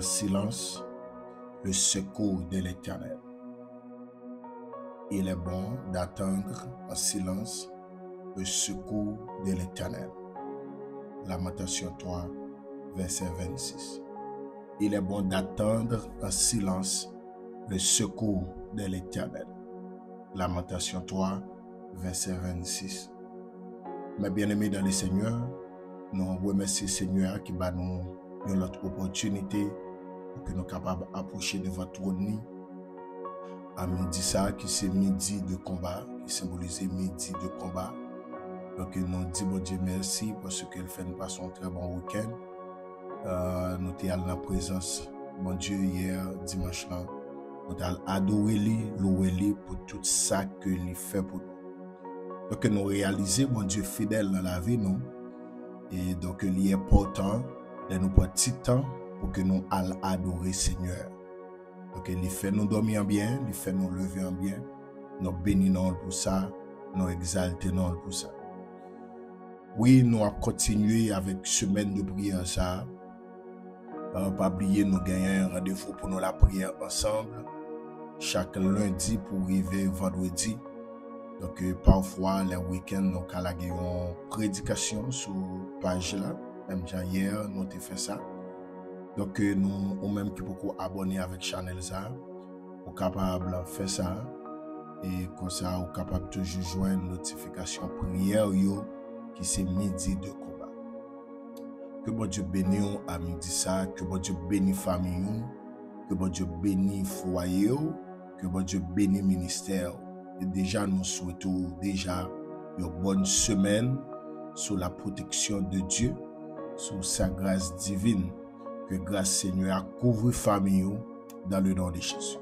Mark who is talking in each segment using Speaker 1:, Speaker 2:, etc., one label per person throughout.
Speaker 1: silence le secours de l'Éternel. Il est bon d'attendre en silence le secours de l'Éternel. Lamentation 3, verset 26. Il est bon d'attendre en silence le secours de l'Éternel. Lamentation 3, verset 26. Mes bien-aimés dans le Seigneur, nous remercions le Seigneur qui va nous donner notre opportunité pour que nous soyons capables d'approcher de votre trône. À midi ça, qui c'est midi de combat, qui symbolise midi de combat. Donc nous disons bon Dieu merci parce qu'il fait nous passer un très bon week-end. Nous sommes à la présence, bon Dieu, hier, dimanche là. Nous avons adoré lui, loué lui pour tout ça que lui fait pour nous. Donc nous réalisons, bon Dieu, fidèle dans la vie, nous. Et donc il est important de nous prendre petit temps pour que nous allions adorer Seigneur. Donc il fait nous dormir bien, il fait nous lever en bien. Nous bénissons pour ça, nous exaltons pour ça. Oui, nous allons continuer avec semaine de prière ça. Pas oublier, nous gagnons un rendez-vous pour nous la prière ensemble. Chaque lundi pour arriver vendredi. Donc parfois, les week-ends, nous avons une prédication sur la page là. Même hier, nous avons fait ça. Donc nous, ou même qui beaucoup abonner avec Channel ça, ou capable de faire ça. Et comme ça, ou capable toujours joindre notification prière yo, qui c'est midi de combat. Que bon Dieu bénisse à midi ça, que bon Dieu bénisse famille, que bon Dieu bénisse foyer, que bon Dieu bénisse ministère. Et déjà nous souhaitons déjà une bonne semaine sous la protection de Dieu, sous sa grâce divine. Que grâce Seigneur couvre famille dans le nom de Jésus.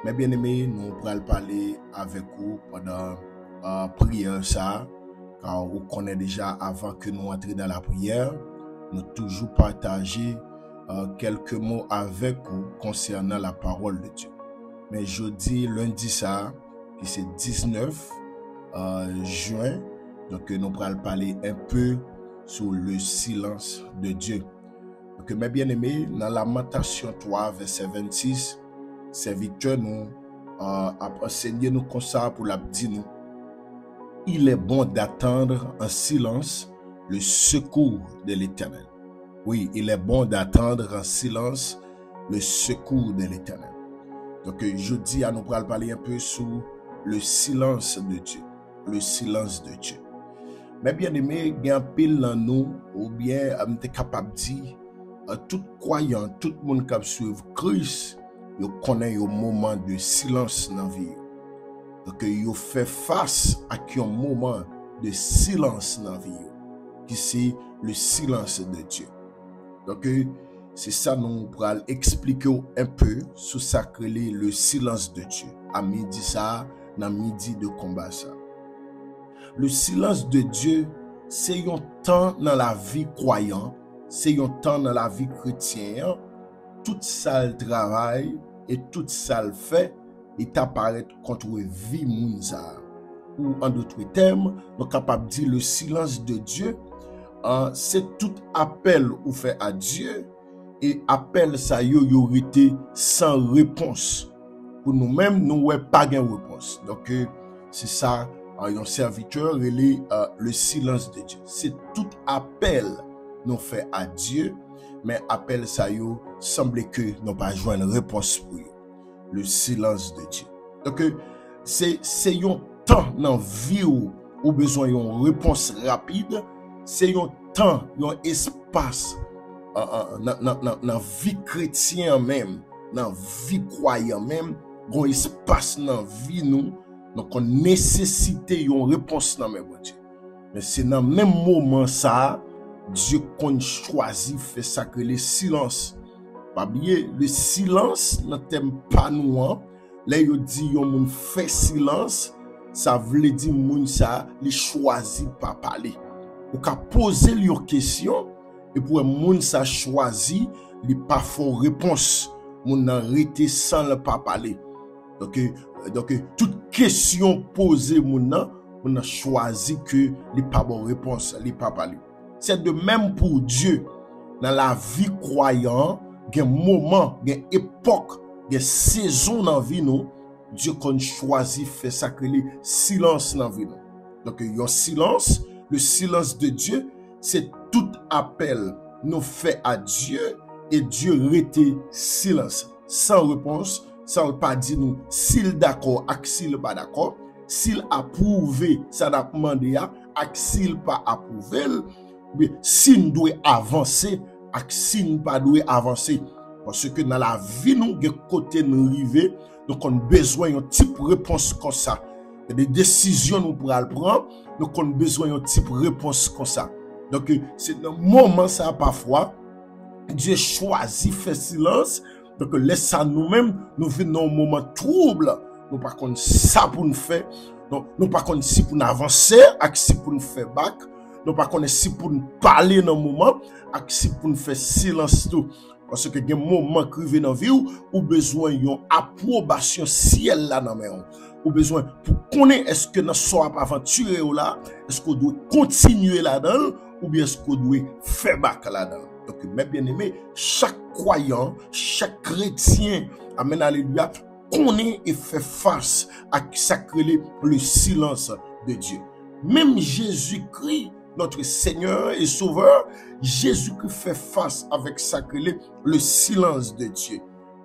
Speaker 1: Mes bien-aimés, nous allons parler avec vous pendant la prière ça, car vous connaissez déjà avant que nous entrions dans la prière, nous toujours partager quelques mots avec vous concernant la parole de Dieu. Mais jeudi, lundi ça, qui c'est 19 juin, donc nous allons parler un peu sur le silence de Dieu. Donc, mes bien-aimés, dans Lamentation 3, verset 26, serviteur nous a enseigné nous comme ça pour la dire nous. Il est bon d'attendre en silence le secours de l'Éternel. Oui, il est bon d'attendre en silence le secours de l'Éternel. Donc, jeudi, nous allons parler un peu sur le silence de Dieu. Le silence de Dieu. Mes bien-aimés, il y a un pile dans nous, ou bien, on est capable de dire, tout croyant, tout le monde qui suit Christ, il connaît un moment de silence dans la vie. Donc, il fait face à un moment de silence dans la vie, qui c'est le silence de Dieu. Donc, c'est ça nous pourrons expliquer un peu sur ça que le silence de Dieu. À midi ça, dans midi de combat ça. Le silence de Dieu, c'est un temps dans la vie croyante. C'est un temps dans la vie chrétienne, tout ça le travail et tout ça le fait, il apparaît contre vie mounza. Ou en d'autres termes, nous sommes capables de dire le silence de Dieu, c'est tout appel ou fait à Dieu et appel ça yo été sans réponse. Pour nous-mêmes, nous n'avons pas de réponse. Donc, c'est ça, un serviteur relie le silence de Dieu. C'est tout appel nous fait à Dieu, mais appel ça yo semble que nous pas joindre réponse pour eux. Le silence de Dieu. Donc c'est un temps dans vie où besoin une réponse rapide, c'est un temps, un espace dans vie chrétienne même, dans vie croyant même, un espace dans vie nous, donc on nécessite une réponse dans même Dieu. Mais c'est dans le même moment ça Dieu qu'on choisit fait ça que le silence. Pas oublier, le silence n'aime pas nous. Là, il dit yon moun fait silence, ça veut dire moun ça, il choisit pas parler. Ou ka poser lui question et pour moun ça choisi, il pas font réponse. Moun nan rete sans le pas parler. Donc toute question posée moun nan choisi que il pas bonne réponse, il pas parler. C'est de même pour Dieu. Dans la vie croyante, gen moment, gen époque, gen saison dans vie nous, Dieu qu'on choisit fait sacré silence dans vie nous. Donc il silence, le silence de Dieu, c'est tout appel nous fait à Dieu et Dieu rete silence sans réponse, sans pas dire nous s'il d'accord ak s'il pas d'accord, s'il approuve ça n'a demandé ak s'il pas approuvé, mais s'il doit avancer ak s'il pas doit avancer parce que dans la vie nous de côté nous river, donc on a besoin d'un type de réponse comme ça. Il y a des décisions nous pour prendre, donc on a besoin d'un type de réponse comme ça. Donc c'est dans moment ça parfois Dieu choisit faire silence. Donc laisse ça nous-mêmes, nous venons dans un moment trouble. Nous pas connaître ça pour nous faire. Donc nous pas connaître si pour nous avancer, ak si pour nous faire back. Nous pas connaître si pour nous parler dans un moment, ak si pour nous faire silence tout. Parce que il y a un moment qui vient dans la vie ou besoin d'une approbation ciel là dans main. Ou besoin pour connaître est-ce que nous sommes aventurés là, est-ce qu'on doit continuer là-dedans ou bien est-ce qu'on doit faire back là-dedans. Donc mes bien-aimés, chaque croyant, chaque chrétien, amen alléluia, connaît et fait face à sacrer le silence de Dieu. Même Jésus-Christ, notre Seigneur et Sauveur, Jésus-Christ fait face avec sacré le silence de Dieu.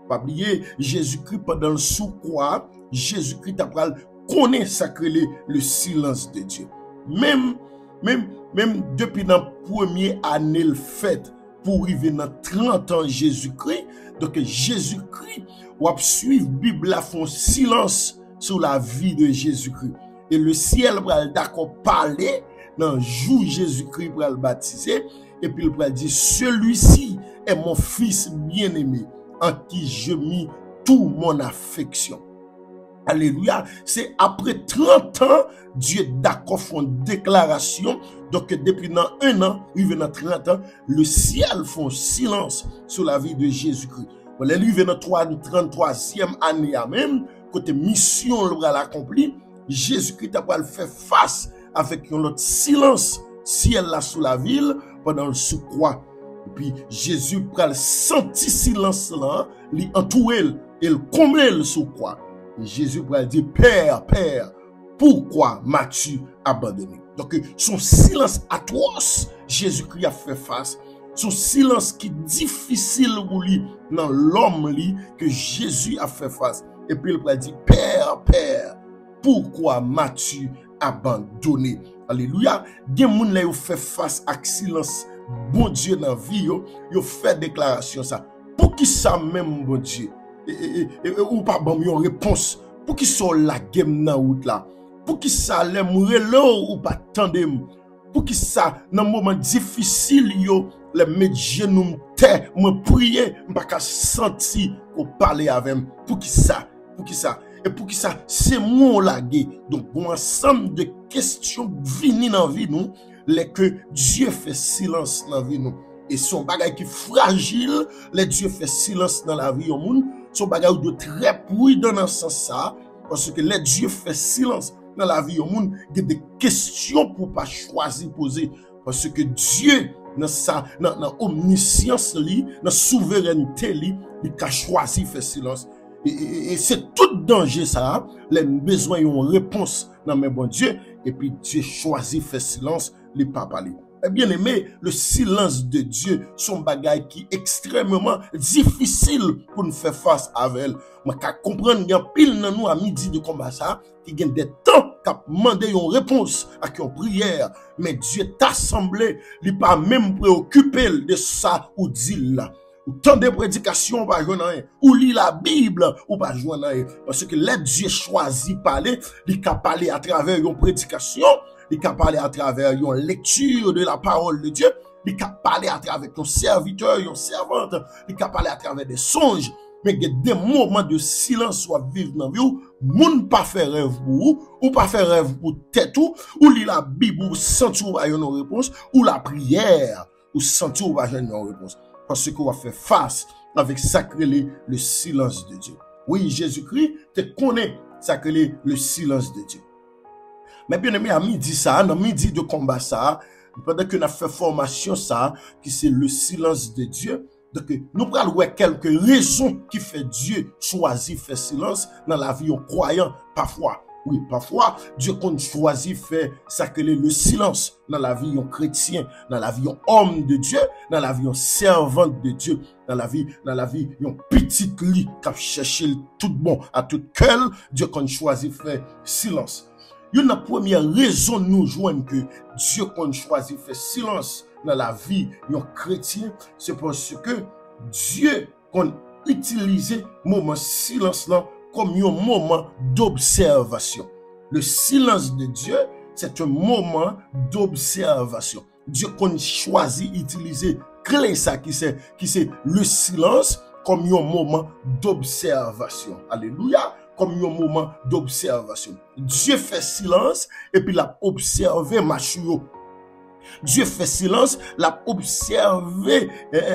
Speaker 1: Pas oublier, Jésus-Christ pendant le sous-croix, Jésus-Christ après connaît sacré le silence de Dieu. Même depuis la première année le fait pour arriver dans 30 ans Jésus-Christ, donc Jésus-Christ ou suivre Bible la font silence sur la vie de Jésus-Christ. Et le ciel va d'accord parler dans le jour Jésus-Christ va le baptiser et puis il va dire celui-ci est mon fils bien-aimé en qui je mis toute mon affection. Alléluia. C'est après 30 ans, Dieu d'accord font une déclaration. Donc, depuis dans 1 an, il dans 30 ans, le ciel font silence sur la vie de Jésus-Christ. Voilà, il dans 33e année même, côté mission l'accompli, Jésus-Christ a fait face avec un autre silence ciel là sous la ville pendant le sous-croix. Et puis, Jésus a senti silence là, il entouré, il comblé le sous-croix. Et Jésus va dire, Père, pourquoi m'as-tu abandonné? Donc, son silence atroce, Jésus-Christ a fait face. Son silence qui est difficile pour lui, dans l'homme que Jésus a fait face. Et puis, il va dire, Père, pourquoi m'as-tu abandonné? Alléluia. Des gens qui ont fait face à silence, bon Dieu dans la vie, ils ont fait déclaration ça. Pour qui ça même, bon Dieu? Ou pas bon une réponse pour qui sont la game dans route là pour qui ça les mourir là ou pas tandem pour qui ça dans moment difficile yo les mettre genoux terre me prier pas qu'à sentir qu'on parler avec pour qui ça et pour qui ça c'est moi la gué donc un ensemble de questions venir dans vie nous les que Dieu fait silence dans vie nous et son bagage qui fragile les Dieu fait silence dans la vie au monde son bagage de très prudent dans ce sens ça parce que les Dieu fait silence dans la vie au monde il y a des questions pour pas choisir poser parce que Dieu dans sa dans omniscience li dans souveraineté li il a choisi faire silence et c'est tout danger ça les besoin une réponse dans mes bon Dieu et puis Dieu choisit faire silence les pas parler. Bien aimé, le silence de Dieu, son bagage qui est extrêmement difficile pour nous faire face avec elle. Mais qu'à comprendre, il y a pile dans nous à midi de combat ça, qui gagne des temps qu'à demander une réponse à une prière. Mais Dieu t'a semblé, il pas même préoccupé de ça ou dit là. Ou tant de prédications, pas jouer rien. Ou lit la Bible, ou pas jouer rien. Parce que là, Dieu choisit parler, il a parlé à travers une prédication. Il a parlé à travers une lecture de la parole de Dieu. Il a parlé à travers ton serviteur, une servante. Il a parlé à travers des songes. Mais il y a des moments de silence soit vivre dans la vie où moun pas faire rêve pour vous, ou pas faire rêve pour tête ou lire la Bible ou sentir ou pas une réponse, ou la prière ou sentir ou pas une réponse. Parce qu'on va faire face avec sacré le silence de Dieu. Oui, Jésus-Christ te connaît sacré le silence de Dieu. Mais bien aimé, à midi ça, dans midi de combat ça, pendant qu'on a fait formation ça, qui c'est le silence de Dieu, Donc, nous prenons quelques raisons qui fait Dieu choisir faire silence dans la vie croyant parfois. Oui, parfois, Dieu qu'on choisit faire ça que le silence dans la vie chrétien, dans la vie homme de Dieu, dans la vie servante de Dieu, dans la vie petite lit qui cherche tout bon à tout cœur, Dieu qu'on choisit faire silence. Une première raison nous joignent que Dieu qu'on choisit faire silence dans la vie chrétien, c'est parce que Dieu qu'on utilise moment silence là comme un moment d'observation. Le silence de Dieu, c'est un moment d'observation. Dieu qu'on choisit utiliser clé ça qui c'est le silence comme un moment d'observation. Alléluia, comme un moment d'observation. Dieu fait silence et puis l'a observé Machio. Dieu fait silence, l'a observé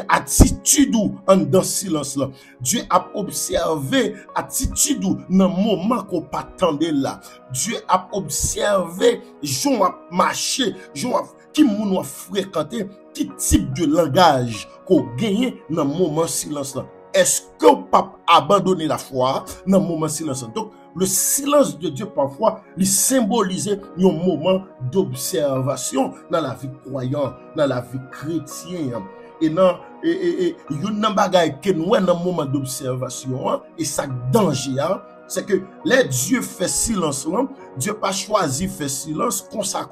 Speaker 1: attitude en dans silence là. Dieu a observé attitude dans moment qu'on pas attendait là. Dieu a observé gens a marché, gens qui moun a fréquenté, qui type de langage qu'on gagne dans moment silence là. Est-ce que vous pas abandonner la foi dans moment silence? Donc le silence de Dieu parfois il symbolise un moment d'observation dans la vie croyante, dans la vie chrétienne. Et dans une bagay que nous dans moment d'observation et ça danger c'est que les Dieu fait silence là, Dieu pas choisi faire silence comme ça.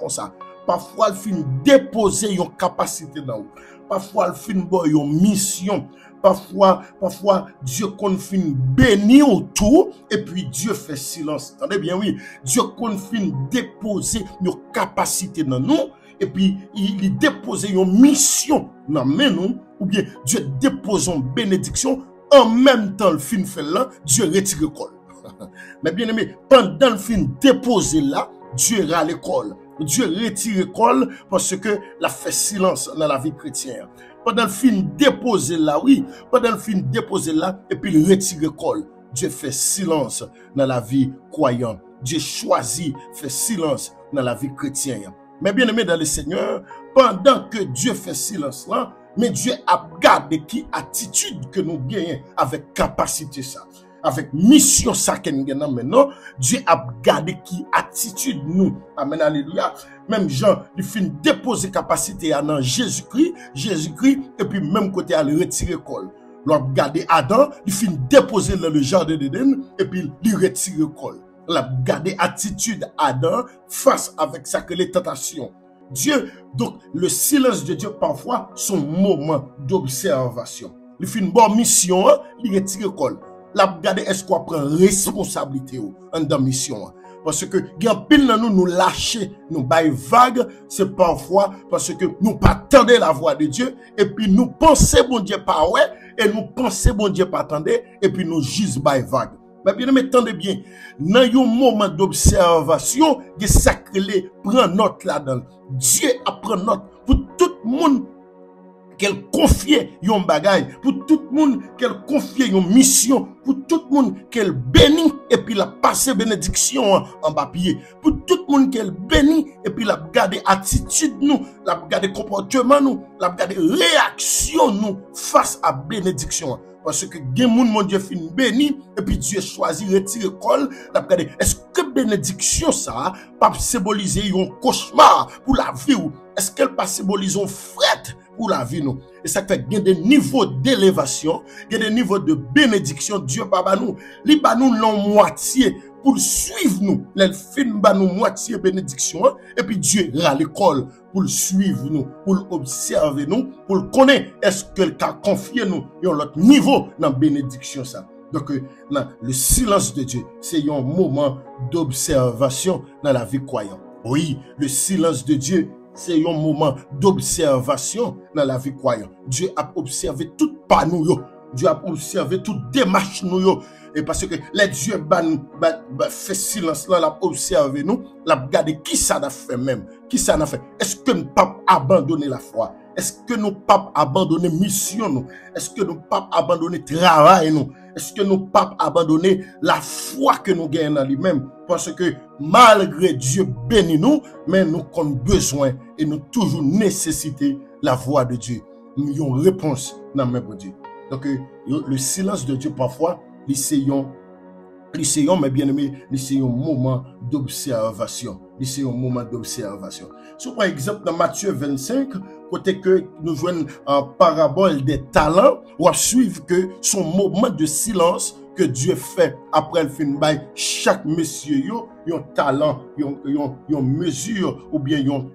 Speaker 1: Parfois il finit déposer une capacité dans vous. Parfois il finit une mission. Parfois, Dieu confine béni autour et puis Dieu fait silence. Attendez bien, oui. Dieu confine déposer nos capacités dans nous et puis il dépose une mission dans nous ou bien Dieu dépose une bénédiction en même temps le fin fait là, Dieu retire l'école. Mais bien aimé, pendant le fin déposé là, Dieu rend l'école. Dieu retire l'école parce que la fait silence dans la vie chrétienne. Pendant le fin déposé là, oui, pendant le fin déposé là, et puis il retire l'école. Dieu fait silence dans la vie croyante. Dieu choisit fait silence dans la vie chrétienne. Mais bien aimé dans le Seigneur, pendant que Dieu fait silence là, mais Dieu a gardé qui attitude que nous gagnons avec capacité ça. Avec mission ça que nous gagnons maintenant, Dieu a gardé qui attitude nous. Amen, alléluia. Même Jean, il finit déposer capacité à dans Jésus-Christ, et puis même côté à le retirer col. L'on gardé Adam, il finit déposer dans le jardin d'Éden, et puis il retire col. L'on gardé attitude Adam face avec ça que les tentations. Dieu, donc le silence de Dieu parfois, son moment d'observation. Il finit une bonne mission, il retire col. La garder est-ce qu'on prend responsabilité en dans mission parce que grand pile dans nous lâcher nous bail vague c'est parfois parce que nous pas attendre la voix de Dieu et puis nous penser bon Dieu pas ouais et nous penser bon Dieu pas attendre et puis nous juste bail vague. Mais bien aimé, attendez bien, dans un moment d'observation, il sacré prend note là-dedans. Dieu apprend note pour tout le monde qu'elle confie yon bagay, pour tout le monde qu'elle confie yon mission, pour tout le monde qu'elle bénit et puis la passer bénédiction en papier, pour tout le monde qu'elle bénit et puis la garder attitude nous, la garder comportement nous, la garder réaction nous face à bénédiction. Parce que gen moun mon Dieu fin béni et puis Dieu choisit retirer col, la garder est-ce que bénédiction ça pas symboliser un cauchemar pour la vie ou est-ce qu'elle pas symboliser un fret pour la vie nous. Et ça fait qu'il y a des niveaux d'élévation, il y a des niveaux de bénédiction. Dieu pas nous, li ba nous l'en moitié pour suivre nous. Les fin ba nous moitié bénédiction et puis Dieu ra l'école pour suivre nous, pour observer nous, pour connaître est-ce que le t'a confié nous un autre niveau dans bénédiction ça. Donc le silence de Dieu, c'est un moment d'observation dans la vie croyante. Oui, le silence de Dieu c'est un moment d'observation dans la vie croyante. Dieu a observé tout pas nous. Dieu a observé toute démarche nous. Et parce que les dieux fait silence là, l'a observé nous, l'a regardé qui ça n'a fait même. Qui ça n'a fait. Est-ce que nous pas abandonner la foi? Est-ce que nous pas abandonner mission nous? Est-ce que nous pas abandonner travail nous? Est-ce que nous pas abandonner la foi que nous gagnons dans lui-même? Parce que malgré Dieu bénit nous, mais nous avons besoin et nous toujours nécessiter la voix de Dieu. Nous avons une réponse dans mes bon Dieu. Donc, le silence de Dieu, parfois, l'essayons, mes bien-aimés, c'est un moment d'observation. C'est un moment d'observation. So, par exemple, dans Matthieu 25, côté que nous jouons en parabole des talents, on va suivre que son moment de silence que Dieu fait après le film by chaque monsieur yon talent, yon mesure ou bien yon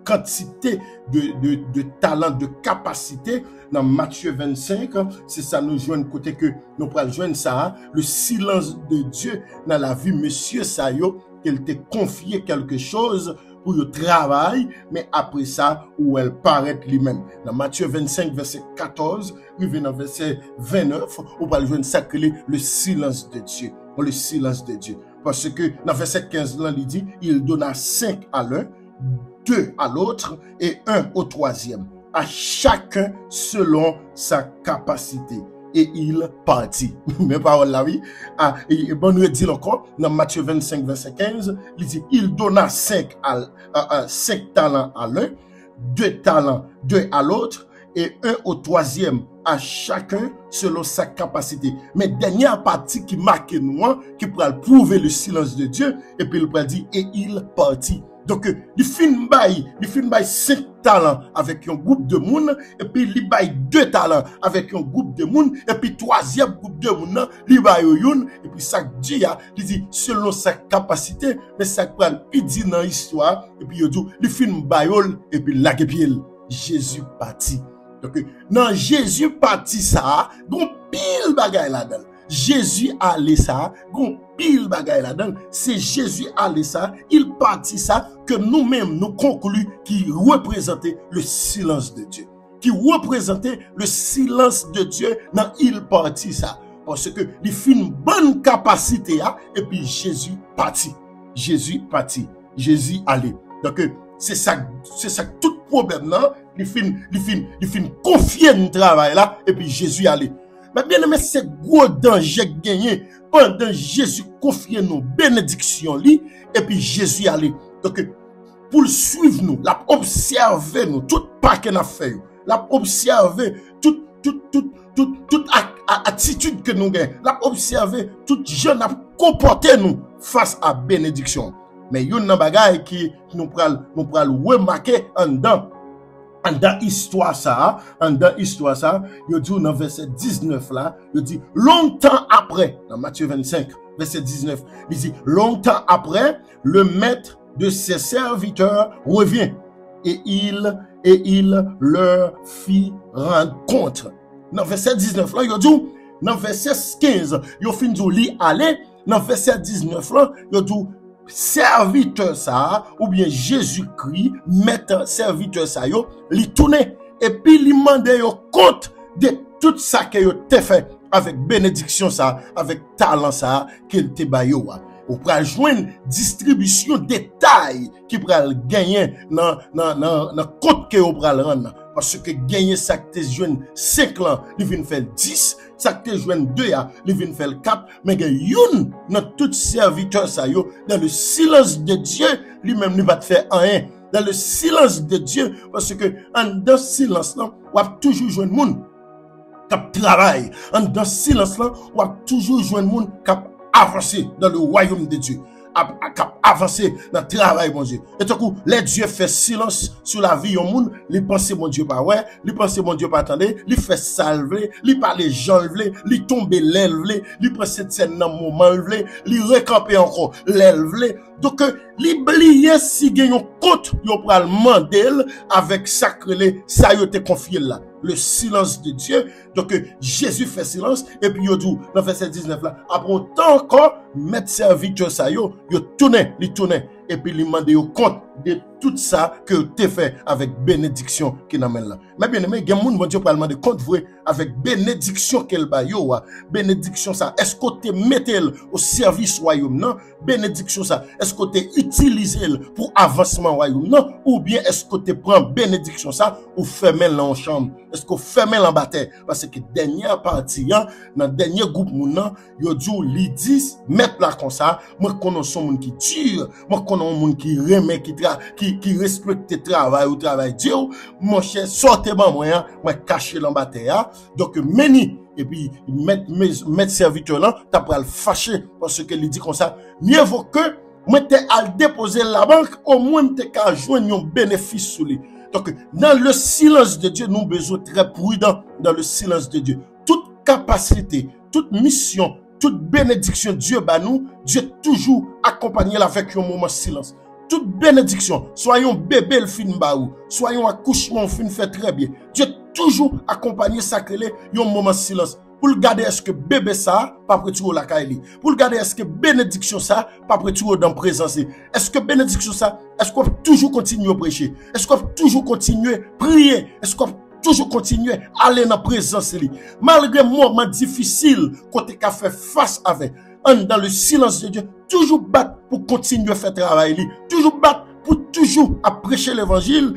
Speaker 1: quantité de talent, de capacité. Dans Matthieu 25, c'est ça nous joignons côté que nous prenons joindre ça, le silence de Dieu dans la vie monsieur ça yo, qu'elle t'a confié quelque chose pour le travail, mais après ça, où elle paraît lui-même. Dans Matthieu 25, verset 14, puis dans verset 29, on va joindre ça que le silence de Dieu. Le silence de Dieu. Parce que dans verset 15, là, il dit, il donna 5 à l'un, 2 à l'autre et 1 au troisième. À chacun selon sa capacité. Et il partit. Mes paroles là, oui. Et bon, nous dit encore, dans Matthieu 25, verset 15, il dit, il donna 5 talents à l'un, 2 talents, 2 à l'autre, et 1 au troisième, à chacun selon sa capacité. Mais dernière partie qui marque nous, qui pourra prouver le silence de Dieu, et puis il pourra dire, et il partit. Donc, il fin bail 5 talents avec un groupe de monde, et puis il bail 2 talents avec un groupe de monde, et puis troisième groupe de monde, il bail une, et puis ça dit, il dit, selon sa capacité, mais ça prend, il dit dans l'histoire, et puis il dit, il fin bail, et puis la pied, Jésus parti. Donc, dans Jésus parti ça, gon pile bagay là-dedans. Jésus allait ça, gon pile bagay là-dedans. C'est Jésus allait ça, il partit ça, que nous-mêmes nous concluons qui représentait le silence de Dieu. Qui représentait le silence de Dieu dans il partit ça. Parce que il fit une bonne capacité, et puis Jésus partit. Jésus partit. Jésus allait. Donc, c'est ça tout problème, non? Il fin confier le travail là, et puis Jésus allait. Mais bien aimé, c'est gros danger gagné pendant Jésus confier nos bénédictions li, et puis Jésus allait. Donc, pour suivre nous, la observer nous, tout pas qu'on a fait, la observer toute attitude que nous gagnons, la observer toute jeune a comporter nous face à bénédiction. Mais yon nan bagay qui nous pral remarquer en dans histoire ça, il dit dans verset 19 là, il dit longtemps après, dans Matthieu 25, verset 19, il dit longtemps après, le maître de ses serviteurs revient et il leur fit rendre compte. Dans verset 19 là, il dit dans verset 15, il fin dit li aller, dans verset 19 là, il dit serviteur ça ou bien Jésus-Christ mettre serviteur ça yo li tourne et puis li mande yo compte de tout ça que yo te fait avec bénédiction ça avec talent ça qu'il te ba yo ou pral joindre distribution détail qui pral gagner dans compte que yo pral rendre parce que gagner ça que te joindre 5 ans il vient faire 10 ça que te joindre 2 ans il vient faire 4 mais yon dans tout serviteur ça yo dans le silence de Dieu lui-même ne va te faire rien dans le silence de Dieu parce que en dans silence là on va toujours joindre monde qui travaille en dans silence là on va toujours joindre monde qui avancer dans le royaume de Dieu, avancer dans le travail, mon Dieu. Et tout coup, les dieux fait silence sur la vie au monde, les pensées, mon Dieu, pas ouais, les pensées, mon Dieu, pas attendre, les fait salver, les parler gens, les tomber l'élève, les penser de scène dans moment, les recamper encore l'élève. Donc, l'oublier si gagne un compte, yo pral mandel avec sacré, ça yo te confié là. Le silence de Dieu. Donc, Jésus fait silence. Et puis, yo dit, dans verset 19 là, après autant encore, mettre serviteur ça yo tourne. Et puis, il mande yo compte de tout ça que tu fait avec bénédiction qui n'amène là. Mais bien aimé, il y a moun bon Dieu parlement de compte vrai avec bénédiction qu'elle ba yo. Bénédiction ça, est-ce que tu mette au service royaume non? Bénédiction ça, est-ce que tu utilise pour avancement royaume non? Ou bien est-ce que tu prends bénédiction ça ou fermer en chambre? Est-ce que fermer en bataille? Parce que dernière partie, dans dernier groupe moun yo dit li dit mettre là comme ça, moi connais son monde qui tire, moi connais un monde qui remet qui qui respecte travail ou travail Dieu, mon cher, sortez-moi moi, moi caché dans la terre. Donc, meni, et puis, mettre serviteur là, t'as pas le fâcher parce que il dit comme ça, mieux vaut que, moi t'es à déposer la banque, au moins t'es qu'à joindre un bénéfice sur lui. Donc, dans le silence de Dieu, nous avons besoin très prudent dans le silence de Dieu. Toute capacité, toute mission, toute bénédiction Dieu bah nous, Dieu toujours accompagné avec un moment de silence. Toute bénédiction, soyons bébé le fin baou, soyons accouchement fin fait très bien. Dieu toujours accompagné sacré un moment de silence. Pour le garder est-ce que bébé ça pas retour la caille. Pour le garder est-ce que bénédiction ça pas retour dans présence. Est-ce que bénédiction ça est-ce qu'on peut toujours continuer à prêcher? Est-ce qu'on peut toujours continuer à prier? Est-ce qu'on peut toujours continuer à aller dans la présence malgré moment difficile côté qu'a fait face avec dans le silence de Dieu, toujours battre pour continuer à faire travail, toujours battre pour toujours à prêcher l'évangile,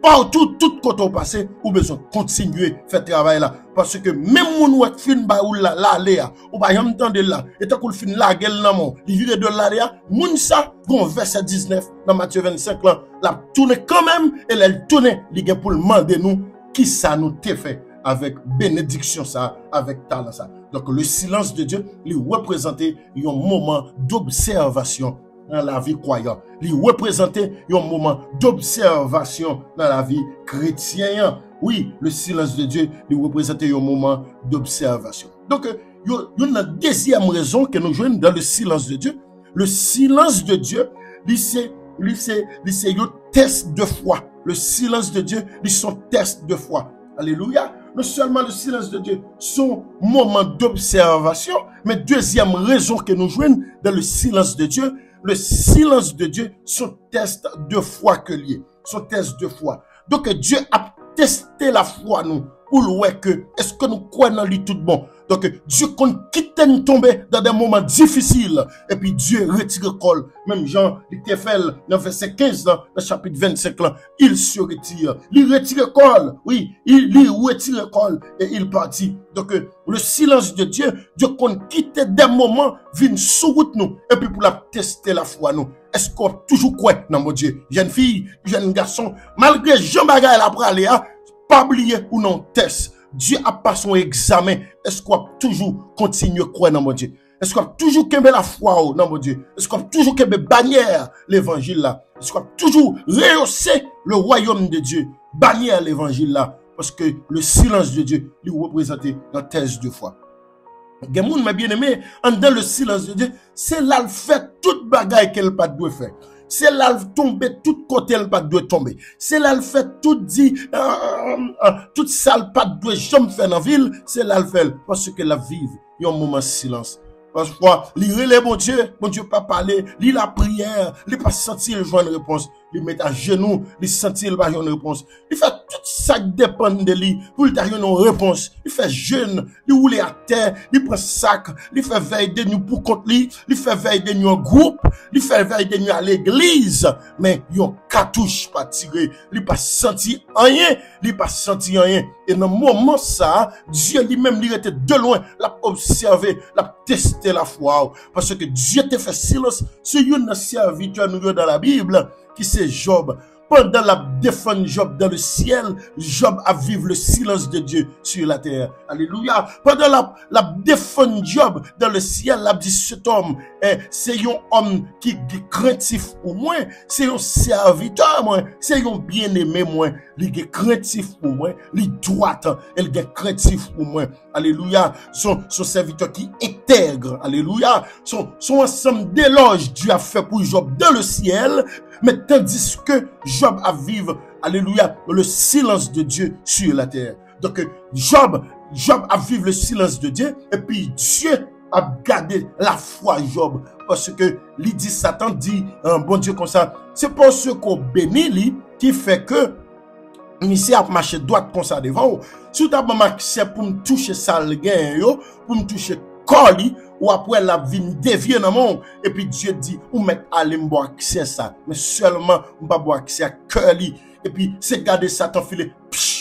Speaker 1: partout, tout côté au passé, ou besoin continuer à faire travail là. Parce que même mon ouat fin ba ou la léa, ou ba yam tande là, et tant qu'on fin la gueule nan mon, li vire de l'aria, moun sa, gon verset 19, dans Matthieu 25 là, la tourne quand même, et elle tourne, li gen pour le demander nous, qui ça nous te fait avec bénédiction ça, avec talent ça. Donc le silence de Dieu, lui représentait un moment d'observation dans la vie croyante. Il représentait un moment d'observation dans la vie chrétienne. Oui, le silence de Dieu lui représentait un moment d'observation. Donc, il y a une deuxième raison que nous jouons dans le silence de Dieu. Le silence de Dieu, c'est un test de foi. Le silence de Dieu, c'est son test de foi. Alléluia. Non seulement le silence de Dieu, son moment d'observation, mais deuxième raison que nous jouons dans le silence de Dieu, le silence de Dieu, son test de foi que lié, son test de foi. Donc Dieu a testé la foi nous pour voir que est-ce que nous croyons dans lui tout bon. Donc Dieu compte quitter nous tomber dans des moments difficiles et puis Dieu retire le col. Même Jean il fait dans verset 15 dans le chapitre 25 là, il se retire. Il retire le col. Oui, il retire le col et il partit. Donc le silence de Dieu, Dieu compte quitter des moments viennent sous route nous et puis pour la tester la foi nous. Est-ce qu'on toujours croit dans mon Dieu? Jeune fille, jeune garçon, malgré Jean Bagay la pralé, pas oublier ou non test. Dieu a pas son examen. Est-ce qu'on toujours continue à croire dans mon Dieu? Est-ce qu'on toujours kembe la foi dans mon Dieu? Est-ce qu'on toujours kembe bannière l'évangile là? Est-ce qu'on toujours rehausser le royaume de Dieu? Bannière l'évangile là. Parce que le silence de Dieu lui représente la thèse de foi. Gemoun m'a bien aimé, dans le silence de Dieu, c'est là le fait toute bagaille qu'elle pas doit faire. C'est là le tomber tout côté elle pas doit tomber. C'est là le fait tout dit toute salle pas doit jamais faire dans ville, c'est là le fait parce que la vive, il y a un moment de silence. Parfois, lire les bon Dieu pas parler, lire la prière, il pas sentir le joindre réponse, il met à genoux, il sentir le pas joindre réponse. Il fait tout ça qui dépend de lui pour lui donner une réponse. Il fait jeûne, il roule à terre, il prend sac, il fait veille de nuit pour contre lui, il fait veille de nuit en groupe, il fait veille de nuit à l'église, mais yon cartouche pas tiré, il pas senti rien, il pas senti rien. Et dans le moment ça, Dieu lui-même il était de loin, l'a observé, l'a testé la foi, parce que Dieu te fait silence sur une serviteur nous dans la Bible qui c'est Job. Pendant la défense Job dans le ciel, Job a vécu le silence de Dieu sur la terre. Alléluia. Pendant la défense Job dans le ciel, la dit cet homme, c'est un homme qui est craintif pour moi, c'est un serviteur moi, c'est un bien-aimé moi, il est craintif pour moi, il doit, il est craintif pour moi. Alléluia. Son serviteur qui intègre. Alléluia. Son ensemble d'éloges Dieu a fait pour Job dans le ciel, mais tandis que Job a vivre, alléluia, le silence de Dieu sur la terre. Donc, Job a vivre le silence de Dieu, et puis Dieu a gardé la foi Job, parce que il dit, Satan dit, bon Dieu comme ça, c'est pour ce qu'on bénit lui, qui fait que, ici a marché droite comme ça devant, si tu as marché pour me toucher ça, pour me toucher colis, ou après la vie déviée dans le monde, et puis Dieu dit, ou mettre aller m'boire accès à ça, mais seulement m'pa boire accès à cœur li, et puis c'est garder Satan filer,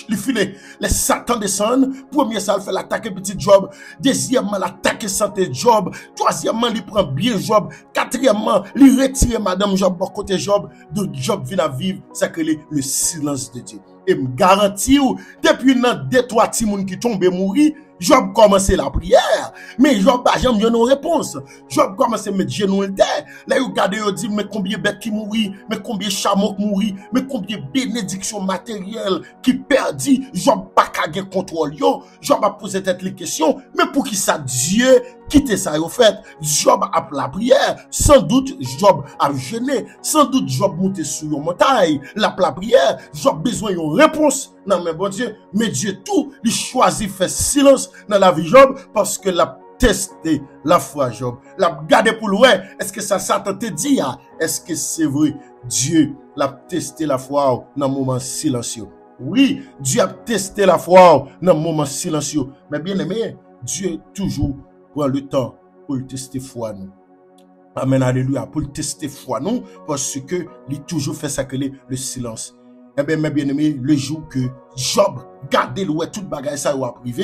Speaker 1: les Satan descendent. Premier, ça le fait l'attaquer petit Job. Deuxièmement, l'attaquer santé Job. Troisièmement, il prend bien Job. Quatrièmement, il retire Madame Job pour côté Job. De Job vient à vivre, ça que le silence de Dieu. Et me garantit, depuis dans 2-3 petits moun qui tombent et mourir, Job commence la prière, mais Job n'a jamais eu une réponse. Job commence à mettre genoux le terre. Là, vous regardez, vous dites, mais combien de bêtes qui mourir, mais combien de chameaux qui mourir, mais combien de bénédictions matérielles qui perdent. Job pas qu'à gagner contrôle. Job a posé tête les questions, mais pour qui ça Dieu quitte ça au fait? Job a la prière. Sans doute, Job a jeûné. Sans doute, Job monté sur une montagne. La prière. Job besoin d'une réponse. Non, mais bon Dieu, mais Dieu tout, il choisit faire silence dans la vie Job parce que l'a testé la foi Job. L'a gardé pour lui. Est-ce que ça Satan te dit? Est-ce que c'est vrai? Dieu l'a testé la foi dans le moment silencieux. Oui, Dieu a testé la foi dans le moment silencieux. Mais bien aimé, Dieu toujours prend le temps pour le tester foi nous. Amen, alléluia, pour le tester foi nous, parce que il toujours fait ça que le silence. Eh bien, mes bien-aimés, le jour que Job gardait le tout bagage ça ou a privé,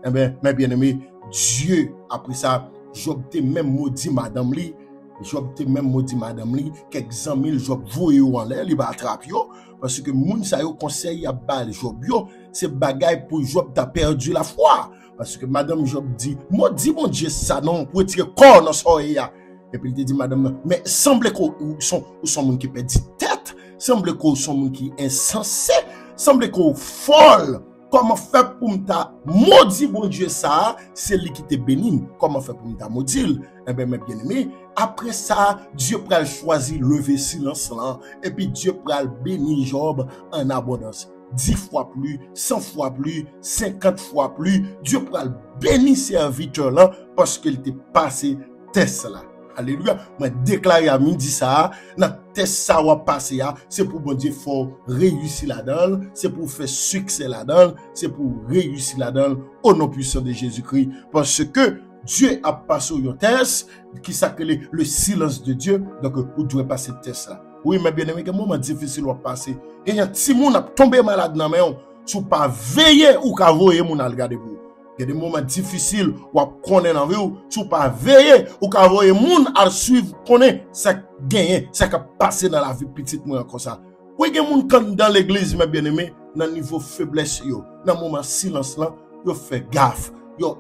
Speaker 1: eh bien, mes bien-aimés, Dieu, après ça, Job te même maudit madame li, Job te même maudit madame li, quelques mille Job voye en l'air, il va attraper yo, parce que moun sa yo conseil à bal Job yo, c'est bagage pour Job t'a perdu la foi, parce que madame Job dit, maudit mon Dieu ça non, pour tirer corps dans son ya. Et puis il te dit madame, mais semble qu'on sont moun qui perd tête. Semble qu'on sont moun qui insensé, semble qu'on folle. Comment faire pour m'ta maudit bon Dieu ça, c'est lui qui te béni. Comment faire pour m'ta maudit? Eh bien mes bien-aimés, après ça, Dieu pral choisir lever silence là et puis Dieu pral bénir Job en abondance. 10 fois plus, 100 fois plus, 50 fois plus, Dieu pral bénir serviteur là parce qu'il t'est passé test là. Alléluia. Moi déclaré à midi ça, dans test ça va passer c'est pour bon Dieu faut réussir là-dedans, c'est pour faire succès là-dedans, c'est pour réussir là-dedans au nom puissant de Jésus-Christ parce que Dieu a passé un test qui s'appelle le silence de Dieu. Donc vous devez passer le test là. Oui, mais bien aimé, quel moment difficile va passer. Et y a si moun a tombé malade dans main, sous pas veiller ou ka voyer moun a regarder vous. Il y a des moments difficiles où on connaît dans vie où tu pas veiller ou ka voyer moun à suivre connaît ça gagner ça qui passer dans la vie petite moi comme ça. Oui, il y a moun quand dans l'église mes bien-aimés dans niveau faiblesse yo, dans moment silence là, yo fait gaffe. Yo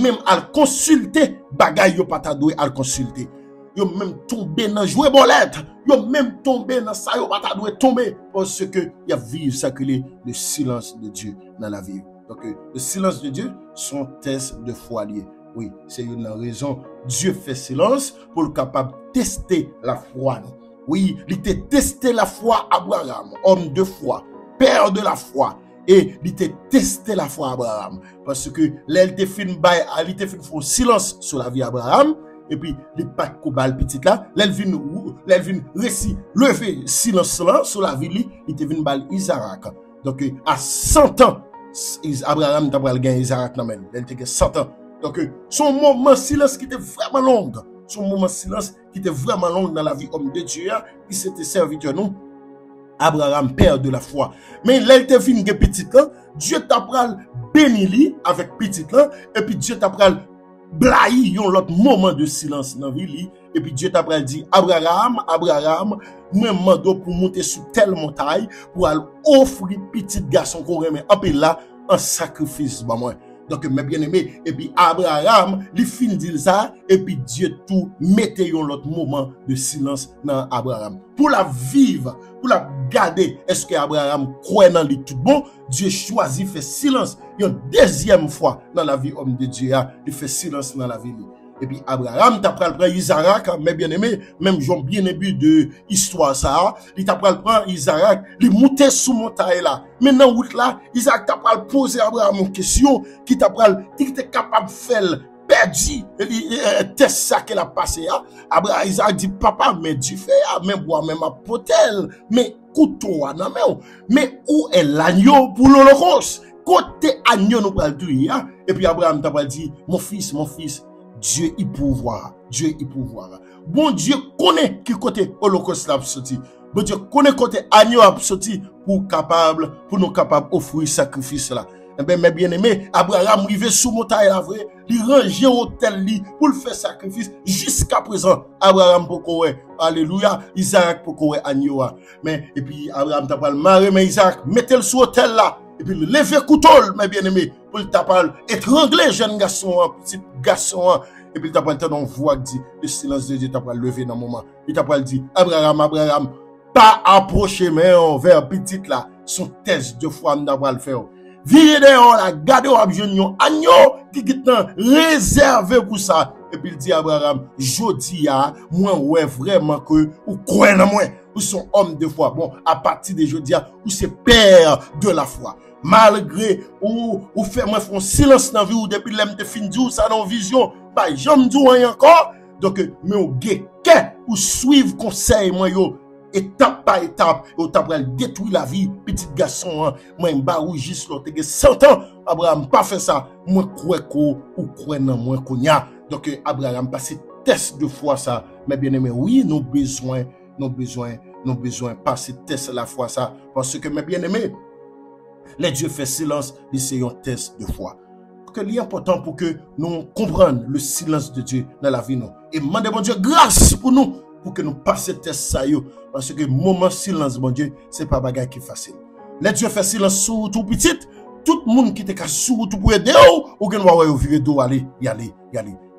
Speaker 1: même à consulter bagay yo pas ta doué à consulter. Yo même tombé dans jouer bolette. Yo même tombé dans ça yo pas ta doué tomber parce que y a vivre ça que le silence de Dieu dans la vie. Donc, le silence de Dieu, son test de foi lié. Oui, c'est une raison. Dieu fait silence pour le capable de tester la foi. Oui, il était testé la foi Abraham, homme de foi, père de la foi. Et il était testé la foi Abraham. Parce que l'elle te fin bail, il te fin font silence sur la vie Abraham. Et puis, il pas de bal petit là. L'elle vient récit, lever silence là sur la vie, il te fin bail Isaac. Donc, à 100 ans, Abraham t'a pral gagner Isaac nan men. Elle était 100 ans. Donc son moment silence qui était vraiment long. Son moment silence qui était vraiment long dans la vie homme de Dieu qui s'était serviteur nous. Abraham père de la foi. Mais là il était fin que petit là, Dieu t'a pral béni li avec petit là et puis Dieu t'a pral blayi yon l'autre moment de silence dans vie li et puis Dieu t'a pral dit Abraham, moi mando pour monter sur telle montagne pour aller offrir petit garçon qu'on remet en peu là en sacrifice ba moi. Donc mes bien-aimés et puis Abraham li fin dit ça et puis Dieu tout mettait yon l'autre moment de silence dans Abraham pour la vivre, pour la garder. Est-ce que Abraham croit dans lui tout bon? Dieu choisit faire silence une deuxième fois dans la vie homme de Dieu, il fait silence dans la vie. Et puis Abraham t'a pris Isaac, mes bien-aimés, même j'en bien aimé de histoire ça, il t'a pris Isaac, il montait sous montagne là. Maintenant route là, Isaac t'a pris poser Abraham une question qui t'a pris il était capable de faire perdu test ça qu'elle a passé Abraham Isaac dit papa mais Dieu fait même bois même à potel mais couteau non mais où est l'agneau pour l'holocauste côté agneau nous pral tuer et puis Abraham t'a dit mon fils Dieu y pouvoir. Dieu y pouvoir. Bon Dieu connaît qui côté holocauste l'a sorti. Bon Dieu connaît côté agneau a sorti pour nous capable offrir sacrifice là. Eh bien, mes bien-aimés, Abraham arrivé sous montagne la vrai, il rangeait hôtel li pour le faire sacrifice. Jusqu'à présent, Abraham pour courir, alléluia, Isaac pour courir agneau. Mais, et puis, Abraham t'a pas le maré, mais Isaac, mettez-le sous hôtel là, et puis, lever couteau, mes bien-aimés, pour le tapal, étrangler jeune garçon, petit garçon, et puis, il t'a pas le voix qui dit, le silence de Dieu t'a pas levé dans le moment. Il t'a pas dit, Abraham, pas approcher, mais vers petit là, son test de foi, n'a pas le faire. Virez dehors la, gardez au abjeunion, agneau, qui est réservé pour ça. Et puis il dit à Abraham, jodi a, moi, ouais, vraiment que, ou croyez en moi, ou sont homme de foi. Bon, à partir de jodi a, ou c'est père de la foi. Malgré, ou fait, moi, font silence dans la vie, ou depuis l'aime de fin du, ça dans vision, bah, j'aime du encore. Donc, mais ou ou suivre conseil, moi, yo, étape par étape, et tu as détruit la vie, petit garçon, moi, m'ba ou juste l'autre, 100 ans, Abraham pas fait ça, moi, ou crois non, moi, konya. Donc, Abraham passe test de foi ça, mais bien aimé, oui, nous besoin passer test la foi ça, parce que, mes bien aimé, les dieux fait silence, c'est un test de foi. Que l'important pour que nous comprenions le silence de Dieu dans la vie, nous. Et demandez bon Dieu grâce pour nous, pour que nous passions test ça, parce que moment silence, bon Dieu, c'est pas bagage qui est facile. Les dieux fait silence sur tout petit, tout le monde qui te casse sur tout pour aider, ou que nous va virer d'eau, y aller.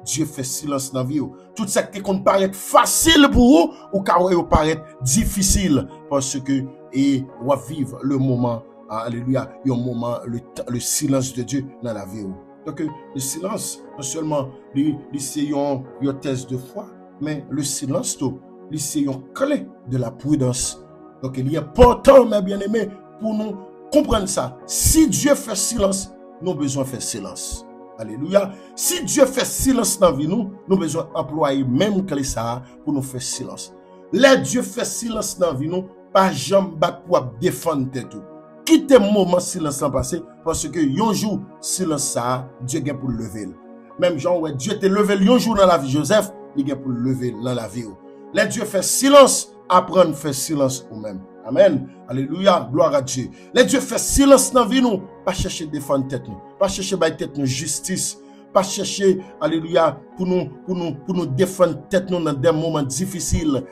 Speaker 1: Dieu fait silence dans la vie. Tout ça qui paraît facile pour vous, ou qui paraît difficile, parce que, et on va vivre le moment, alléluia, il y a un moment, le silence de Dieu dans la vie. Donc, le silence, non seulement, c'est un test de foi, mais le silence, c'est une clé de la prudence. Donc, il est important, mes bien-aimés, pour nous comprendre ça. Si Dieu fait silence, nous avons besoin de faire silence. Alléluia. Si Dieu fait silence dans la vie, nous avons besoin d'employer même clé ça pour nous faire silence. Les Dieu fait silence dans la vie, nous, pas jamais battre pour défendre tout. Quittez le moment silence en passé, parce que un jour, silence ça, Dieu vient pour le lever. Même Jean, ouais, Dieu te levé un jour dans la vie Joseph, il vient pour le lever dans la vie. Les Dieu fait silence, apprendre à faire silence ou même. Amen. Alléluia. Gloire à Dieu. Les Dieu fait silence dans la vie, nous. Pas chercher à défendre tête nous. Pas chercher à tête nous justice. Pas chercher, alléluia, pour nous défendre tête nous dans des moments difficiles.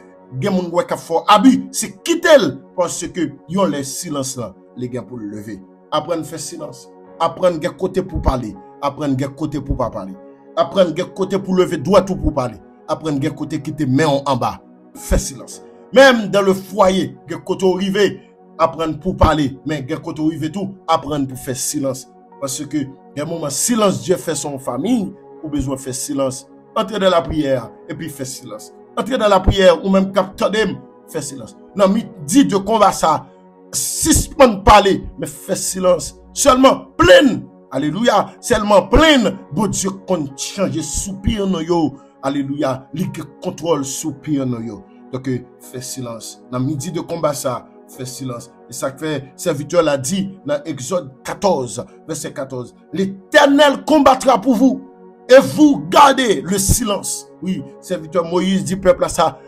Speaker 1: C'est quitter parce que ils ont les silences là, les gars pour le lever. Apprendre à faire silence. Apprendre à côté pour parler. Apprendre à côté pour pas parler. Apprendre à côté pour lever droit tout pour parler. Apprendre à côté qui te met en bas. Fais silence. Même dans le foyer, à côté arrivé, apprendre pour parler. Mais à côté arrivé tout, apprendre pour faire silence. Parce que, il y a un moment, silence, Dieu fait son famille, ou besoin de faire silence. Entrez dans la prière, et puis fais silence. Entrez dans la prière, ou même captez, fais silence. Non, mais dis de combat ça. Suspend parler, mais fais silence. Seulement plein. Alléluia. Seulement plein. Bon Dieu, qu'on change soupir no yo. Alléluia. Lui qui contrôle soupir no yo. Donc, fais silence. Dans midi de combat ça, fais silence. Et ça fait, serviteur l'a dit dans Exode 14, verset 14. L'Éternel combattra pour vous. Et vous gardez le silence. Oui, serviteur Moïse dit peuple à ça.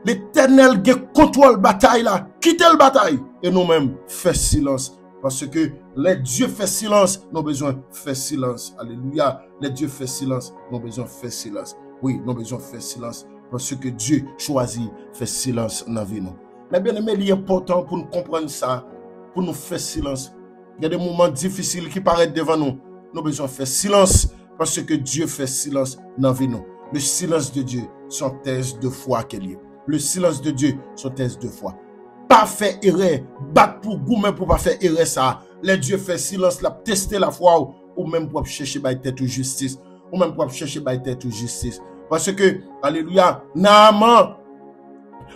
Speaker 1: L'Éternel contrôle la bataille là. Quittez la bataille. Et nous-mêmes, fait silence. Parce que les dieux font silence, nous avons besoin de faire silence. Alléluia. Les dieux font silence, nous avons besoin de faire silence. Oui, nous avons besoin de faire silence. Parce que Dieu choisit de faire silence dans la vie. Mais bien aimé, il est important pour nous comprendre ça, pour nous faire silence. Il y a des moments difficiles qui paraissent devant nous. Nous avons besoin de faire silence parce que Dieu fait silence dans la vie. Le silence de Dieu, son thèse de foi qu'il y a. Le silence de Dieu, son thèse de foi. Pas faire erreur, battre pour goût, même pour pas faire erreur ça. Les dieux fait silence, la tester la foi ou même pour chercher la tête ou justice. Ou même pour chercher la tête ou justice. Parce que, alléluia, Naaman,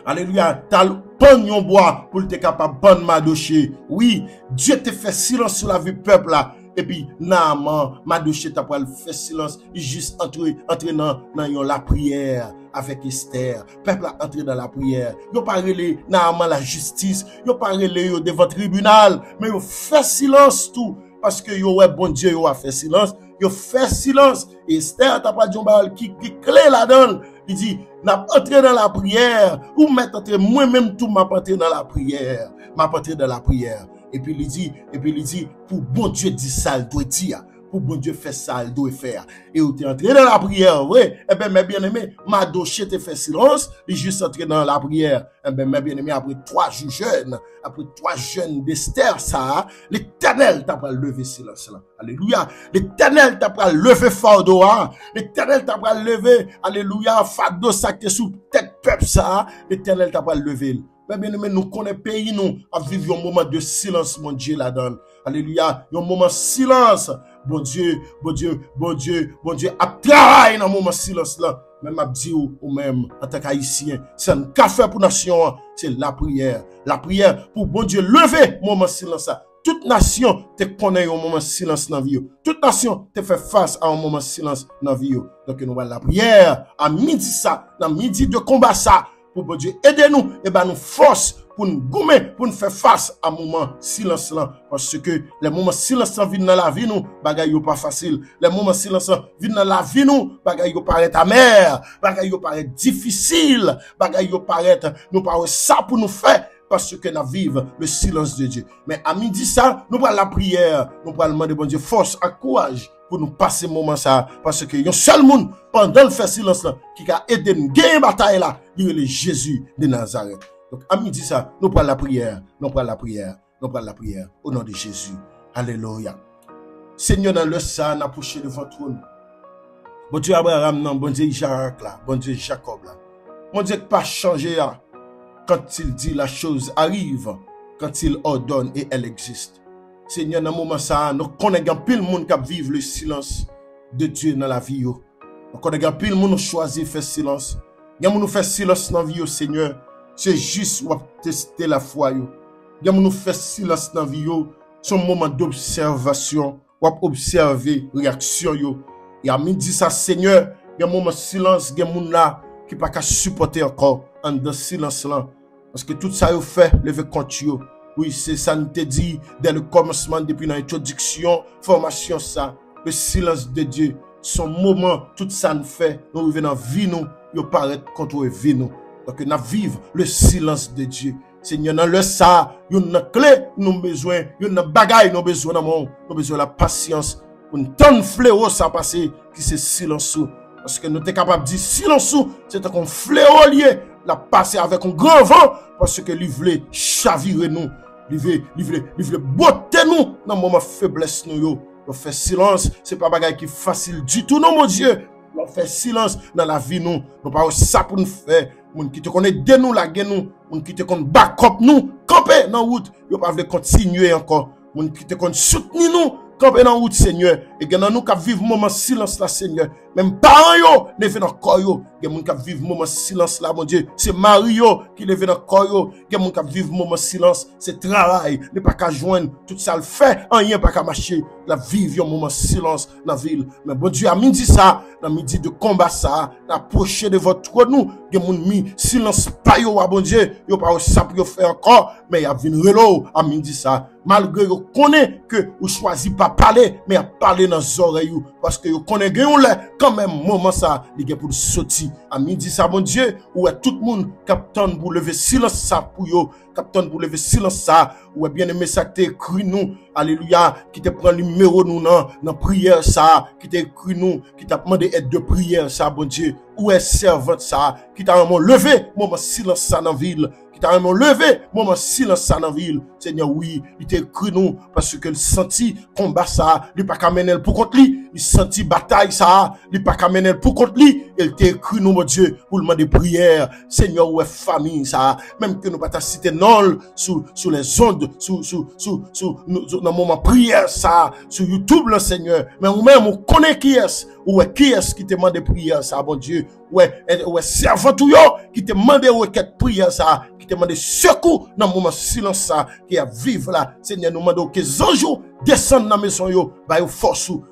Speaker 1: alléluia, t'as pognon bois pour te capable de Madoché. Oui, Dieu te fait silence sur la vie peuple là. Et puis, Naaman, Madoché t'a pas fait silence. Il juste entré dans la prière avec Esther. Peuple a entré dans la prière. Yo pas relé Naaman la justice. Yo pas relé yo devant tribunal. Mais yo fait silence tout. Parce que yo ouais bon Dieu yo a fait silence. yo fait silence. Et Esther t'a pas dit qui clé là-dedans. Il dit, n'a entré dans la prière. Ou mettre entre moi-même tout m'a entré dans la prière. M'a entré dans la prière. Et puis il dit, pour bon Dieu dit ça, il doit dire. Pour bon Dieu faire ça, il doit faire. Et où tu es entré dans la prière, oui. Eh bien, mes bien-aimés, ma dossier te fait silence, il est juste entré dans la prière. Eh bien, mes bien-aimés, après 3 jours jeunes, après 3 jeunes d'Esther, ça, l'Éternel t'a pas levé silence là. Alléluia. L'Éternel t'a pas levé fardeau, hein. L'Éternel t'a pas levé, alléluia, fardeau, ça qui est sous tête peuple, ça. L'Éternel t'a pas levé. Mais bien aimé, nous connaissons pays, nous, à vivre un moment de silence, mon Dieu, là-dedans. Alléluia. Un moment de silence. Bon Dieu, bon Dieu, bon Dieu, bon Dieu, à travailler dans un moment de silence, là. Même à dire ou même, en tant qu'haïtien, c'est un café pour nation, c'est la prière. La prière pour bon Dieu lever, moment de silence, là. Toute nation te connaît un moment de silence dans la vie. Toute nation te fait face à un moment de silence dans la vie. Donc, nous allons la prière à midi ça, dans midi de combat ça. Pour bon Dieu, aidez-nous, et ben nous force pour nous gommer, pour nous faire face à un moment silence là. Parce que les moments silence viennent dans la vie nous, bagay yo pas facile. Les moments silence viennent dans la vie nous, bagay yo paraît amer, bagay yo paraît difficile, bagay yo paraît nous pas ça pour nous faire. Parce que nous vivons le silence de Dieu. Mais à midi ça, nous prenons la prière, nous prenons demander bon Dieu force et courage pour nous passer moment ça. Parce que y a un seul monde pendant le fait silence là qui a aidé nous gagner bataille là, il est Jésus de Nazareth. Donc à midi ça, nous prenons la prière, nous prenons la prière, nous prenons la prière au nom de Jésus. Alléluia. Seigneur, dans le sang, nous approchons devant trône. Bon Dieu Abraham, non, bon Dieu Isaac là, bon Dieu Jacob là. Bon Dieu pas changé là. Quand il dit la chose arrive, quand il ordonne et elle existe. Seigneur, dans ce moment ça, nous connaissons pile le monde qui vit le silence de Dieu dans la vie. Nous connaissons pile le monde qui choisit de faire silence. Il y a des gens qui font silence dans la vie, Seigneur. C'est juste pour tester la foi. Il y a des gens qui font silence dans la vie. C'est un moment d'observation. Pour observer la réaction. Et à midi, ça, Seigneur, il y a un moment de silence. Il y a des gens là qui ne peuvent pas supporter encore. En dans silence là, parce que tout ça vous fait lever compte yo. Oui, c'est ça nous te dit dès le commencement, depuis l'introduction, formation ça, le silence de Dieu, son moment, tout ça nous fait, nous revenons dans vie nous, yo paraît contre vie nous. Donc nous vivons le silence de Dieu. Seigneur, dans le ça, yo une clé, nous besoin, yo une bagaille, nous besoin d'amour, nous besoin de la patience, pour une tonne fléau ça passer, qui c'est silence. Parce que nous sommes capables de dire silence, c'est un fléau lié. La passer avec un grand vent parce que lui voulait chavirer nous, lui voulait botter nous dans le moment de faiblesse nous. On fait silence, c'est pas bagage qui est facile du tout, non mon Dieu. On fait silence dans la vie nous, nous pas ça pour nous faire. Moun qui te connaît de nous la guerre nous, moun qui te connaît backup nous, camper dans route, yo pas veut continuer encore. Moun qui te connaît soutenir nous, camper dans route Seigneur. Et que nous qui vivre moment silence là Seigneur. Même parents yo, levez dans corps yo. Il y a moun qui vivre moment silence là mon Dieu. C'est Mario qui levez dans corps yo. Il y a moun qui vivre moment silence, c'est travail, ne pas qu'à joindre tout ça le fait, rien pas qu'à marcher. La vivre un moment silence dans la ville. Mais bon Dieu a midi ça, dans midi de combat ça, approcher de votre trône nous, il y a moun mi silence pas yo bon Dieu, yo pas ça pour faire encore, mais il y a vinn relo à midi ça. Malgré yo connaît que ou choisi pas parler, mais à parler dans les oreilles parce que yo connaît gagne là quand même moment ça, il y a pour sortir à midi ça bon Dieu, ou tout le monde capitaine pour lever silence ça pour yo, capitaine pour lever silence ça, ou bien aimé ça qui écrit nous, alléluia, qui te prend le numéro nous dans prière ça, qui te écrit nous, qui t'a demandé aide de prière ça bon Dieu, ou est servante ça, qui t'a vraiment levé moment silence ça dans ville. T'as vraiment levé, moment silence ça dans la ville. Seigneur, oui, il t'a écrit nous, parce que le senti combat ça, il pas qu'à mener pour contre lui, il senti bataille ça, il pas qu'à mener pour contre lui, il t'a écrit nous, mon Dieu, pour le demander prière. Seigneur, ouais, famille ça, même que nous pas citer non, sous les ondes, dans moment prière ça, sur YouTube, le Seigneur, mais ou même, on connaît qui est qui te demande prière ça, bon Dieu, ouais, servant tout yo, qui te demande requête prière ça, qui te demande secours dans le moment silence ça, qui a vivre là, Seigneur, nous demande que anges descendre dans la maison, bah yo force ou,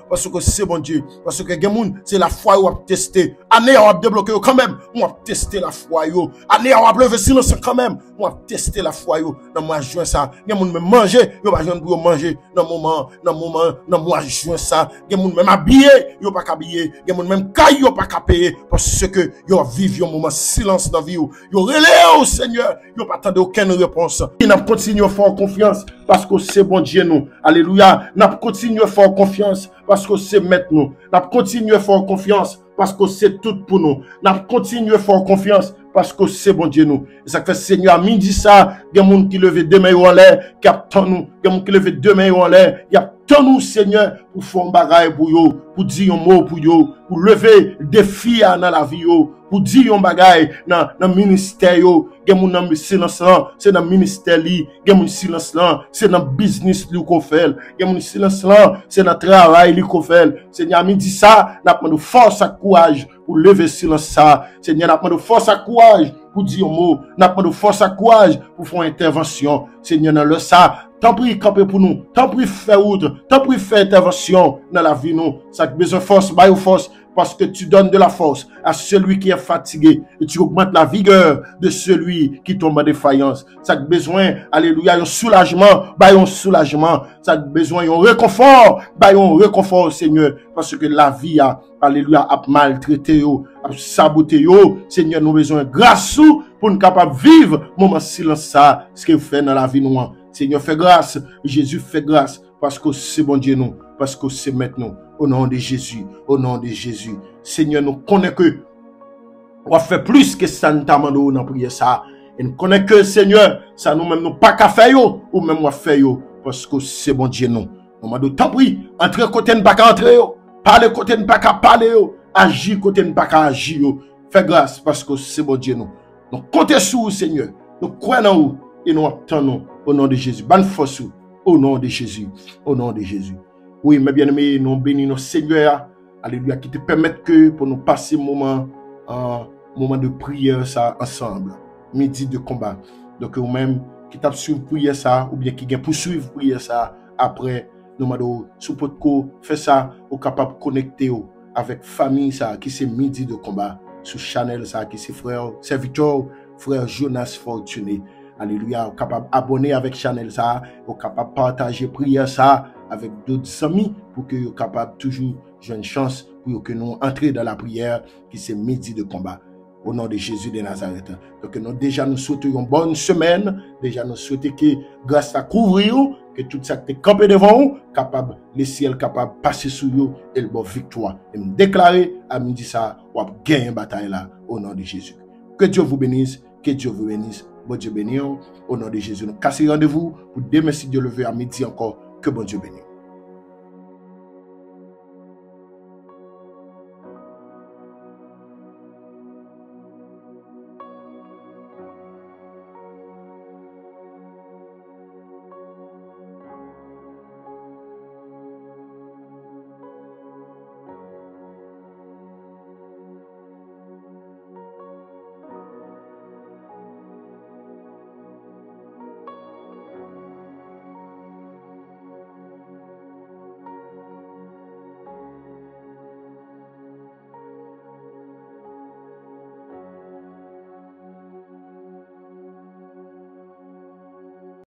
Speaker 1: parce que c'est bon Dieu. Parce que gen c'est la foi ou a tester. Année on a débloqué quand même, on a testé la foi yo. Année on a levé silence quand même, on a testé la foi yo. Dans mois juin ça, gen moun même manger, yo pas joindre pour manger dans mois juin ça. Gen moun même habillé, yo pas habillé, gen moun même caille yo pas payer parce que yo vivent un moment silence dans vie yo. Yo relé au Seigneur, yo pas attendre aucune réponse. Il n'a continué à faire confiance parce que c'est bon Dieu nous. Alléluia. N'a continué à faire confiance parce que c'est maître nous. N'a continué à faire confiance parce que c'est tout pour nous. N'a continué à faire confiance parce que c'est bon Dieu nous. Et ça fait Seigneur, à midi ça, il y a des gens qui lèvent deux mains en l'air, qui attendent nous. Il y a des gens qui lèvent deux mains en l'air, qui attendent nous, Seigneur, pour faire un bagage pour eux, pour dire un mot pour eux, pour lever des défis dans la vie, pour dire un bagage dans le ministère. Il y a des gens dans le silence là, c'est dans le ministère, il y a des gens dans le silence là, c'est dans le business qu'on fait. Il y a des gens dans le silence là, c'est dans le travail qu'on fait. Seigneur, à midi ça, nous avons force et courage pour lever silence ça. Seigneur, nous avons force et courage pour dire un mot. Nous avons force et courage pour faire une intervention. Seigneur, dans le ça, tant pis camper pour nous, tant pis faire outre, tant pis faire intervention dans la vie nous. Ça a besoin de force, baille force, parce que tu donnes de la force à celui qui est fatigué et tu augmentes la vigueur de celui qui tombe en défaillance. Ça a besoin, alléluia, un soulagement, baille un soulagement. Ça a besoin un réconfort, baille un réconfort, Seigneur, parce que la vie a, alléluia, a maltraité, a saboté, Seigneur, nous avons besoin de grâce pour nous capables de vivre moment silence ça, ce que vous faites dans la vie nous. Seigneur, fais grâce, Jésus fait grâce, parce que c'est bon Dieu nous, parce que c'est maintenant, au nom de Jésus, au nom de Jésus. Seigneur, nous connaissons que on va faire plus que ça nous demande dans la prière ça. Et nous connaissons que Seigneur, ça nous même nous pas qu'à faire ou même on va faire parce que c'est bon Dieu nous. Nous demandons tant pis, entrer côté ne pas qu'à entrer parler côté ne pas qu'à parler agir côté ne pas qu'à agir fais grâce parce que c'est bon Dieu nous. Nous comptons sur vous Seigneur. Nous croyons en vous et nous attendons au nom de Jésus. Bonne force au nom de Jésus. Au nom de Jésus. Oui, mes bien-aimés, nous bénissons Seigneur. Alléluia, qui te permettent que pour nous passer un moment de prière ça ensemble. Midi de combat. Donc, vous-même, qui tape sur prière ça, ou bien qui vient poursuivre prière ça, après, nous m'avons sous podcast, fait ça, ou capable de connecter avec famille ça, qui c'est midi de combat, sur channel ça, qui c'est frère, serviteur, frère Jonas Fortuné. Alléluia, ou capable d'abonner avec channel ça, ou capable de partager prière ça avec d'autres amis pour que vous capable toujours jouer une chance pour que nous entrions dans la prière qui c'est midi de combat au nom de Jésus de Nazareth. Donc nous souhaitons une bonne semaine, déjà nous souhaitons que grâce à couvrir que tout ça qui est campé devant vous capable le ciel capable passer sous vous et le bon victoire et me déclarer à midi ça ou à gagner une bataille là au nom de Jésus. Que Dieu vous bénisse, que Dieu vous bénisse. Bon Dieu bénisse au nom de Jésus. Nous cassons rendez-vous pour demain si Dieu le veut à midi encore. Que bon Dieu bénisse.